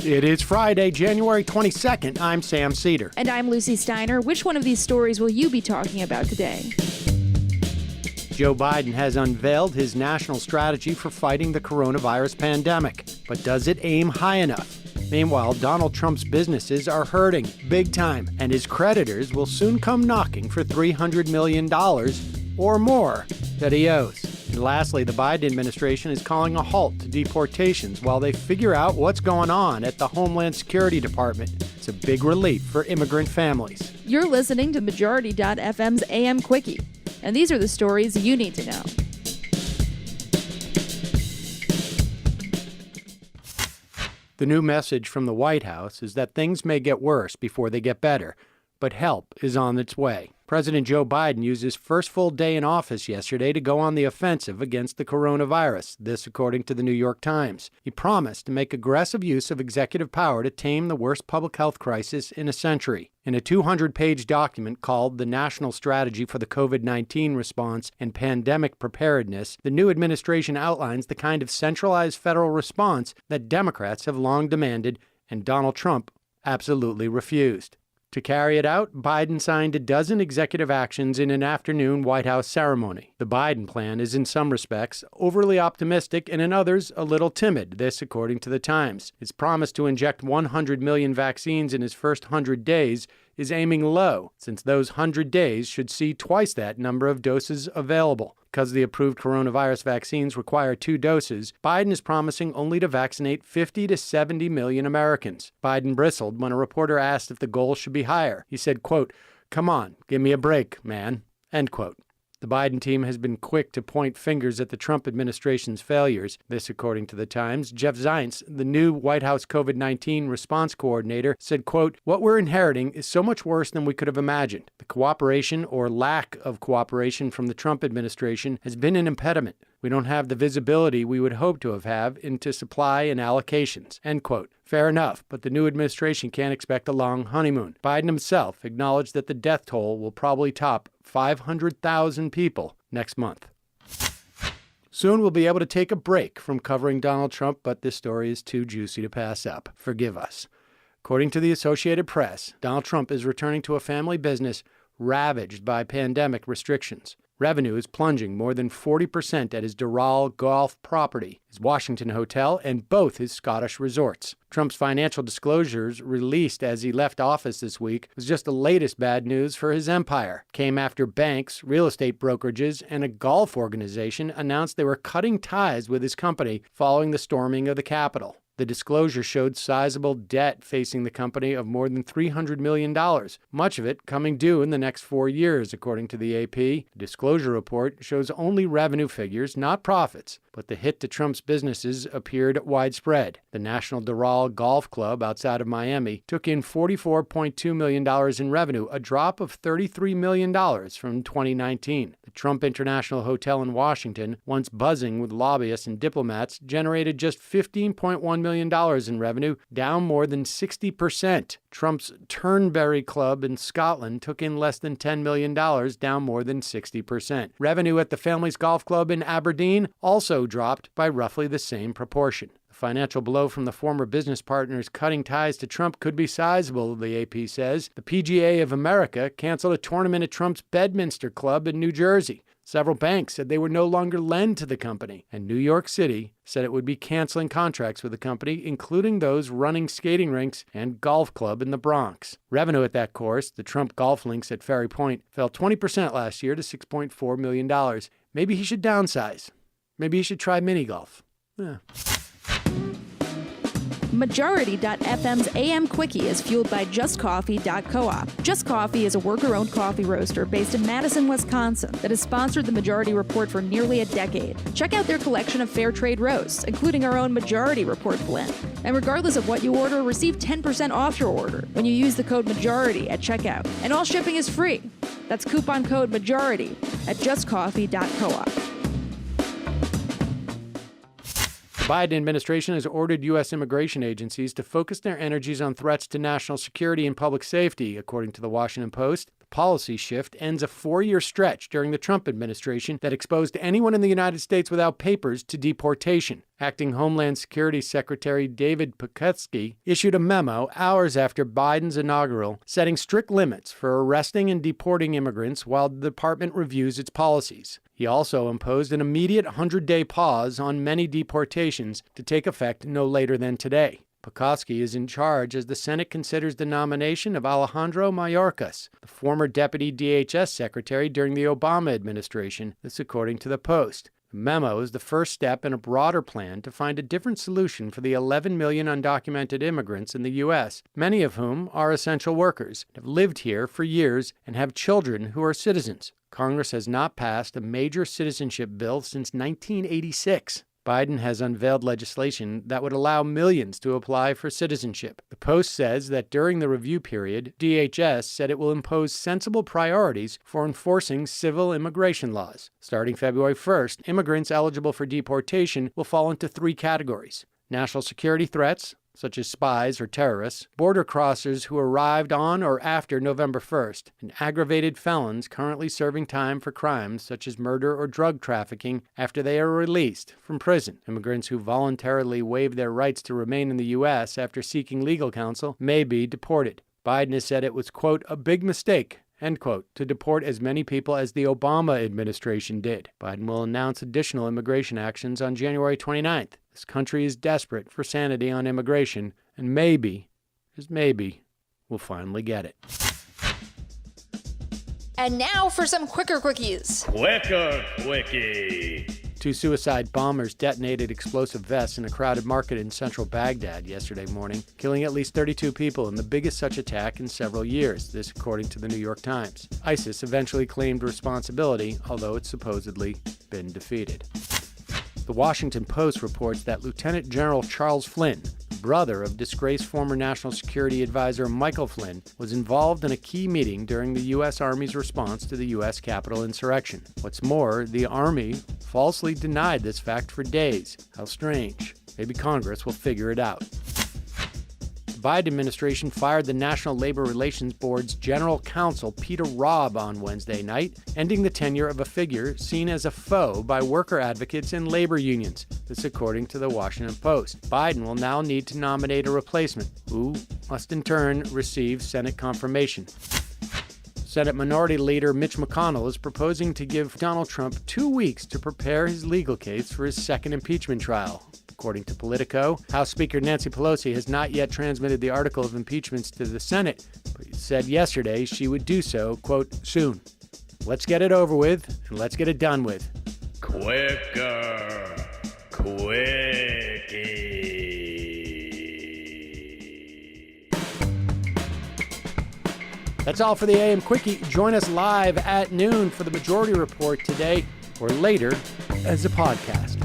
It is Friday, January 22nd. I'm Sam Cedar. And I'm Lucy Steiner. Which one of these stories will you be talking about today? Joe Biden has unveiled his national strategy for fighting the coronavirus pandemic. But does it aim high enough? Meanwhile, Donald Trump's businesses are hurting big time, and his creditors will soon come knocking for $300 million or more that he owes. And lastly, the Biden administration is calling a halt to deportations while they figure out what's going on at the Homeland Security Department. It's a big relief for immigrant families. You're listening to Majority.fm's AM Quickie, and these are the stories you need to know. The new message from the White House is that things may get worse before they get better, but help is on its way. President Joe Biden used his first full day in office yesterday to go on the offensive against the coronavirus, this according to the New York Times. He promised to make aggressive use of executive power to tame the worst public health crisis in a century. In a 200-page document called The National Strategy for the COVID-19 Response and Pandemic Preparedness, the new administration outlines the kind of centralized federal response that Democrats have long demanded and Donald Trump absolutely refused. To carry it out, Biden signed a dozen executive actions in an afternoon White House ceremony. The Biden plan is in some respects overly optimistic and in others a little timid, this according to the Times. His promise to inject 100 million vaccines in his first 100 days is aiming low, since those 100 days should see twice that number of doses available. Because the approved coronavirus vaccines require 2 doses, Biden is promising only to vaccinate 50 to 70 million Americans. Biden bristled when a reporter asked if the goal should be higher. He said, quote, "Come on, give me a break, man," end quote. The Biden team has been quick to point fingers at the Trump administration's failures. This, according to the Times. Jeff Zients, the new White House COVID-19 response coordinator, said, quote, "What we're inheriting is so much worse than we could have imagined. The cooperation or lack of cooperation from the Trump administration has been an impediment. We don't have the visibility we would hope to have into supply and allocations," end quote. Fair enough, but the new administration can't expect a long honeymoon. Biden himself acknowledged that the death toll will probably top 500,000 people next month. Soon we'll be able to take a break from covering Donald Trump, but this story is too juicy to pass up. Forgive us. According to the Associated Press, Donald Trump is returning to a family business ravaged by pandemic restrictions. Revenue is plunging more than 40% at his Doral golf property, his Washington hotel, and both his Scottish resorts. Trump's financial disclosures released as he left office this week was just the latest bad news for his empire. Came after banks, real estate brokerages, and a golf organization announced they were cutting ties with his company following the storming of the Capitol. The disclosure showed sizable debt facing the company of more than $300 million, much of it coming due in the next 4 years, according to the AP. The disclosure report shows only revenue figures, not profits, but the hit to Trump's businesses appeared widespread. The National Doral Golf Club outside of Miami took in $44.2 million in revenue, a drop of $33 million from 2019. The Trump International Hotel in Washington, once buzzing with lobbyists and diplomats, generated just $15.1 million in revenue, down more than 60%. Trump's Turnberry Club in Scotland took in less than $10 million, down more than 60%. Revenue at the family's golf club in Aberdeen also dropped by roughly the same proportion. The financial blow from the former business partners cutting ties to Trump could be sizable, the AP says. The PGA of America canceled a tournament at Trump's Bedminster Club in New Jersey. Several banks said they would no longer lend to the company, and New York City said it would be canceling contracts with the company, including those running skating rinks and golf club in the Bronx. Revenue at that course, the Trump Golf Links at Ferry Point, fell 20% last year to $6.4 million. Maybe he should downsize. Maybe he should try mini golf. Yeah. Majority.fm's AM Quickie is fueled by JustCoffee.coop. Just Coffee is a worker-owned coffee roaster based in Madison, Wisconsin that has sponsored the Majority Report for nearly a decade. Check out their collection of fair trade roasts, including our own Majority Report blend. And regardless of what you order, receive 10% off your order when you use the code MAJORITY at checkout. And all shipping is free. That's coupon code MAJORITY at JustCoffee.coop. The Biden administration has ordered U.S. immigration agencies to focus their energies on threats to national security and public safety, according to the Washington Post. The policy shift ends a 4-year stretch during the Trump administration that exposed anyone in the United States without papers to deportation. Acting Homeland Security Secretary David Pekoske issued a memo hours after Biden's inaugural, setting strict limits for arresting and deporting immigrants while the department reviews its policies. He also imposed an immediate 100-day pause on many deportations to take effect no later than today. Pekoske is in charge as the Senate considers the nomination of Alejandro Mayorkas, the former deputy DHS secretary during the Obama administration. This according to the Post. The memo is the first step in a broader plan to find a different solution for the 11 million undocumented immigrants in the U.S., many of whom are essential workers, have lived here for years, and have children who are citizens. Congress has not passed a major citizenship bill since 1986. Biden has unveiled legislation that would allow millions to apply for citizenship. The Post says that during the review period, DHS said it will impose sensible priorities for enforcing civil immigration laws. Starting February 1st, immigrants eligible for deportation will fall into 3 categories: national security threats, such as spies or terrorists, border crossers who arrived on or after November 1st, and aggravated felons currently serving time for crimes such as murder or drug trafficking after they are released from prison. Immigrants who voluntarily waive their rights to remain in the U.S. after seeking legal counsel may be deported. Biden has said it was, quote, a big mistake, end quote, to deport as many people as the Obama administration did. Biden will announce additional immigration actions on January 29th. This country is desperate for sanity on immigration, and maybe, just maybe, we'll finally get it. And now for some quicker quickies. Quicker quickie. 2 suicide bombers detonated explosive vests in a crowded market in central Baghdad yesterday morning, killing at least 32 people in the biggest such attack in several years, this according to the New York Times. ISIS eventually claimed responsibility, although it's supposedly been defeated. The Washington Post reports that Lieutenant General Charles Flynn, brother of disgraced former National Security Advisor Michael Flynn, was involved in a key meeting during the U.S. Army's response to the U.S. Capitol insurrection. What's more, the Army falsely denied this fact for days. How strange. Maybe Congress will figure it out. The Biden administration fired the National Labor Relations Board's General Counsel Peter Robb on Wednesday night, ending the tenure of a figure seen as a foe by worker advocates and labor unions. This according to the Washington Post. Biden will now need to nominate a replacement, who must in turn receive Senate confirmation. Senate Minority Leader Mitch McConnell is proposing to give Donald Trump 2 weeks to prepare his legal case for his second impeachment trial. According to Politico, House Speaker Nancy Pelosi has not yet transmitted the article of impeachments to the Senate, but said yesterday she would do so, quote, soon. Let's get it over with, and let's get it done with. Quicker quickie. That's all for the AM Quickie. Join us live at noon for the Majority Report today, or later as a podcast.